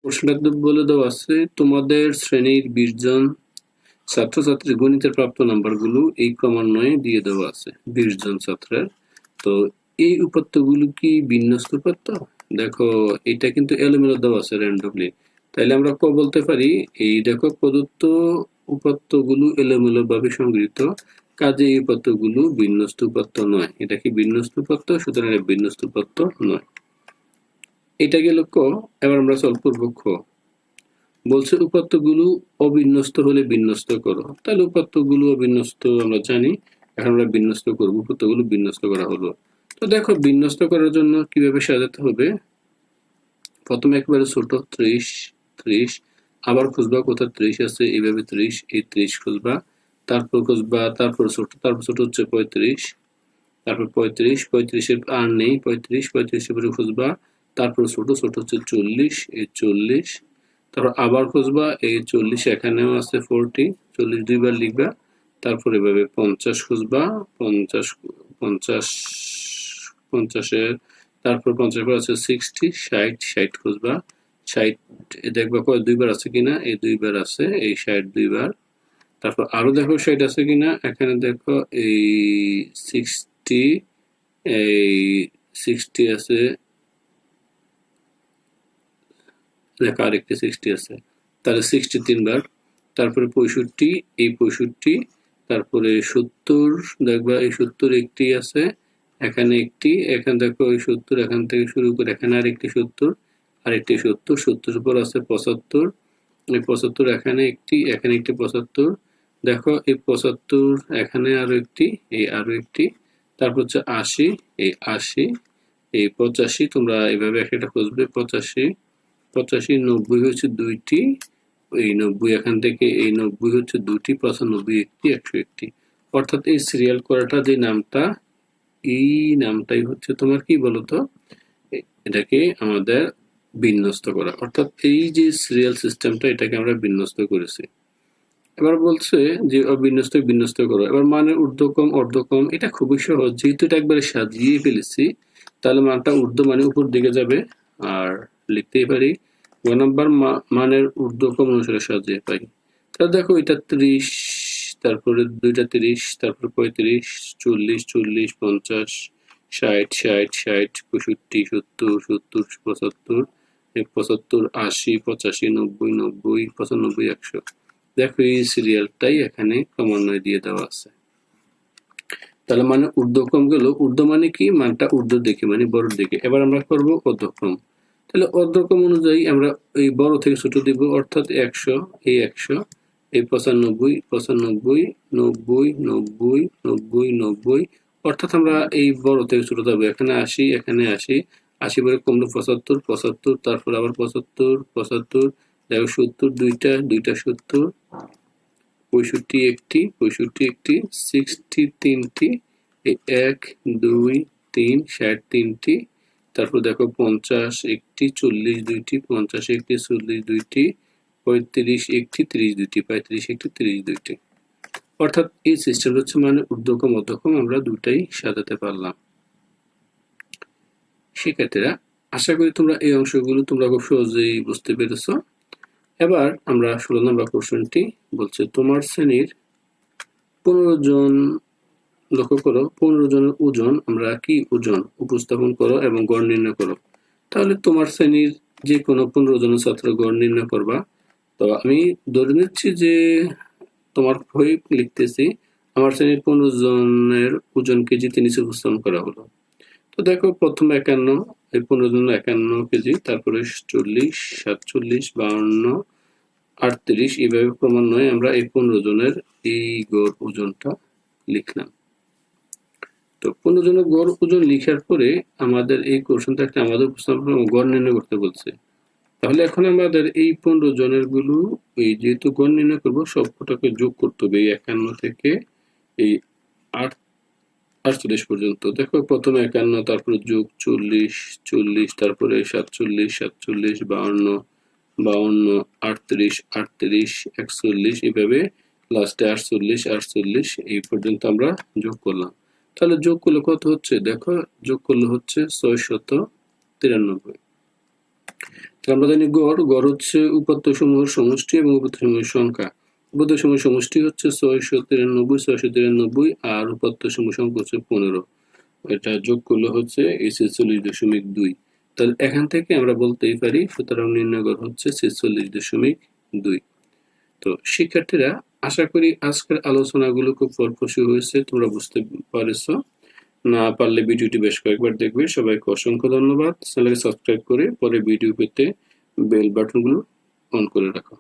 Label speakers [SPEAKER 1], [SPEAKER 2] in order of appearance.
[SPEAKER 1] প্রশ্নটা বলে দেওয়া আছে তোমাদের শ্রেণীর 20 জন ছাত্রছাত্রীর গণিতের প্রাপ্ত নাম্বারগুলো এই ক্রমান্বয়ে দিয়ে দেওয়া আছে 20 জন ছাত্রের। তো এই উপাত্তগুলো কি বিন্যস্ত উপাত্ত? দেখো এটা কিন্তু এলোমেলো দেওয়া আছে র্যান্ডমলি, তাইলে আমরা বলতে পারি এই দেখো প্রদত্ত উপাত্তগুলো এলোমেলো ভাবে সংগৃহীত, কাজে এই উপাত্তগুলো বিন্যস্ত উপাত্ত নয়। এটা কি বিন্যস্ত উপাত্ত? সুতরাং এটা বিন্যস্ত উপাত্ত নয়। এটা গেল ক। এবার আমরা সলভ করবো খ। বলছে উপাত্তগুলো অবিন্যস্ত হলে বিন্যস্ত করো। তাহলে উপাত্তগুলো অবিন্যস্ত আমরা জানি, এখন আমরা বিন্যস্ত করবো। উপাত্তগুলো বিন্যস্ত করা হলো। তো দেখো বিন্যস্ত করার জন্য কিভাবে সাজাতে হবে। প্রথমে একবারে ছোট 30, আবার খুঁজবা কোথায় 30 আছে, এইভাবে 30, এই 30 খুঁজবা, তারপর খুঁজবা, তারপর ছোট হচ্ছে 35, তারপর 35 এর আর নেই, 35 এর পরে খুঁজবা, তারপর ছোট হচ্ছে 40, এই 40, তারপর আবার খুঁজবা, এই 40 এখানেও আছে 40, 40 দুইবার লিখবা, তারপর এভাবে 50 খুঁজবা, 50 এর তারপর 50 এর পর আছে 60, 60 খুঁজবা, 60 দেখবা দুইবার আছে কিনা, এই দুইবার আছে, এই 60 দুইবার, তারপর আরো দেখো 60 আছে কিনা, এখানে দেখো এই 60, এই 60 আছে, দেখো আরেকটি 60 আছে, তাহলে 60 তিনবার, তারপরে 65, এই 65, তারপরে 70 দেখবা এই 70 একটি আছে, এখানে একটি, এখানে দেখো এই 70 এখান থেকে শুরু করে এখানে আরেকটি 70, আরেকটি 70, 70 পর আছে 75, এই 75 এখানে একটি 75, দেখো এই 75 এখানে আরো একটি, এই আরো একটি, তারপর হচ্ছে 80, এই 80, এই 85, তোমরা এইভাবে একটা খুঁজবে, 85, 90 হচ্ছে দুইটি, এই 90 এখান থেকে এই 90 হচ্ছে দুটি, 95 একটি, 100 একটি। অর্থাৎ এই সিরিয়াল করাটা যে নামটা, এই নামটাই হচ্ছে তোমার কি বলতো, এটাকে আমাদের বিন্যস্ত করা। অর্থাৎ এই যে সিরিয়াল সিস্টেমটা, এটাকে আমরা বিন্যস্ত করেছি। এবার বলছে যে অবিন্যস্ত বিন্যস্ত করো। এবার মানে ঊর্ধ্বক্রম অর্ধক্রম, এটা খুবই সহজ, যেহেতু এটা একবারে সাজিয়ে ফেলেছি, তাহলে মানটা ঊর্ধ্ব মানে উপর দিকে যাবে, আর লিখতেই পারি গ নাম্বার মানের ঊর্ধ্বক্রম অনুসারে সাজিয়ে পাই। তাহলে দেখো এটা 30, তারপরে দুইটা 30, তারপরে 35, 40, 40, 50, 60, 60, 60, 65, 70, 70, 75, 75, 80, 85, 90, 90, 95, 100। দেখো এই সিরিয়ালটাই এখানে ক্রমান্বয়ে দিয়ে দেওয়া আছে। তাহলে মানে ঊর্ধ্বক্রম গেল, ঊর্ধ্ব মানে কি, মানটা ঊর্ধ্ব দিকে মানে বড় দিকে। এবার আমরা করব অর্ধক্রম। তাহলে অর্ধক্রম অনুযায়ী আমরা এই বড় থেকে ছোট দিব, অর্থাৎ 100, এই 100, এই 95, 95, 90, 90, 90, 90, অর্থাৎ আমরা এই বড় থেকে ছোট যাবো, এখানে 80, এখানে 80, 80 পরে কমলো 75, 75, তারপর আবার 75, 75, দেখো 70 দুইটা, 70, 65 একটি, 60 তিনটি, এই 1, 2, 3, 60 তিনটি, তারপর দেখো 50 একটি, 40 দুইটি, 50 একটি, 40 দুইটি, 35 একটি, 30 দুইটি, 35 একটি, 30 দুইটি। অর্থাৎ এই সিস্টেম হচ্ছে মানে ঊর্ধ্বক্রম অধঃক্রম আমরা দুটাই সাজাতে পারলাম। শিক্ষার্থীরা, আশা করি তোমরা এই অংশগুলো তোমরা খুব সহজেই বুঝতে পেরেছ। এবার আমরা 16 নম্বর কোশ্চেনটি বলছে তোমার শ্রেণীর 15 জন, লক্ষ্য করো 15 জনের ওজন, আমরা কি ওজন উপস্থাপন করো এবং গড় নির্ণয় করো। তাহলে তোমার শ্রেণীর যে কোনো 15 জনের ছাত্র গড় নির্ণয় করবা। তো আমি ধরে নিচ্ছি যে তোমার বই লিখতেছি, আমার শ্রেণীর 15 জনের ওজন কেজিতে নিচে উপস্থাপন করা হলো। তো দেখো প্রথমে 51, এই 15 জন 51 কেজি, তারপরে 40, 47, 52, 38, এইভাবে ক্রমান্বয়ে আমরা এই 15 জনের এই গড় ওজনটা লিখলাম। তো 15 জনের গড় ওজন লিখার পরে আমাদের এই কোশ্চেনটা একটা আমাদের উপস্থাপন গড় নির্ণয় করতে বলছে। তাহলে এখন আমাদের এই 15 জনের গুলো এই যেহেতু গড় নির্ণয় করবো, সবকটাকে যোগ করতে হবে এই 51 থেকে এই 48 পর্যন্ত। দেখো প্রথমে 51, তারপরে যোগ 40, 40, তারপরে 47, 47, 52, 52, 38, 38, 41, এইভাবে লাস্টে 48, 48 এই পর্যন্ত আমরা যোগ করলাম। তাহলে যোগ করলে কত হচ্ছে, দেখো যোগ করলে হচ্ছে 693। আমরা জানি গড় হচ্ছে উপাত্ত সমূহের সমষ্টি এবং উপাত্ত সমূহের সংখ্যা। উপাত্ত সমূহের সমষ্টি হচ্ছে 693 আর উপাত্ত সমূহ সংখ্যা হচ্ছে 15। এটা যোগ করলে হচ্ছে 46.2। তাহলে এখান থেকে আমরা বলতেই পারি সুতরাং নির্ণয় গড় হচ্ছে 46.2। তো শিক্ষার্থীরা, আশা করি আজকের আলোচনাগুলো খুব ফলপ্রসূ হয়েছে, তোমরা বুঝতে পারছো। না পারলে ভিডিওটি বেশ কয়েকবার দেখবে। সবাইকে অসংখ্য ধন্যবাদ। চ্যানেলকে সাবস্ক্রাইব করে পরে ভিডিও পেতে বেল বাটনগুলো অন করে রাখো।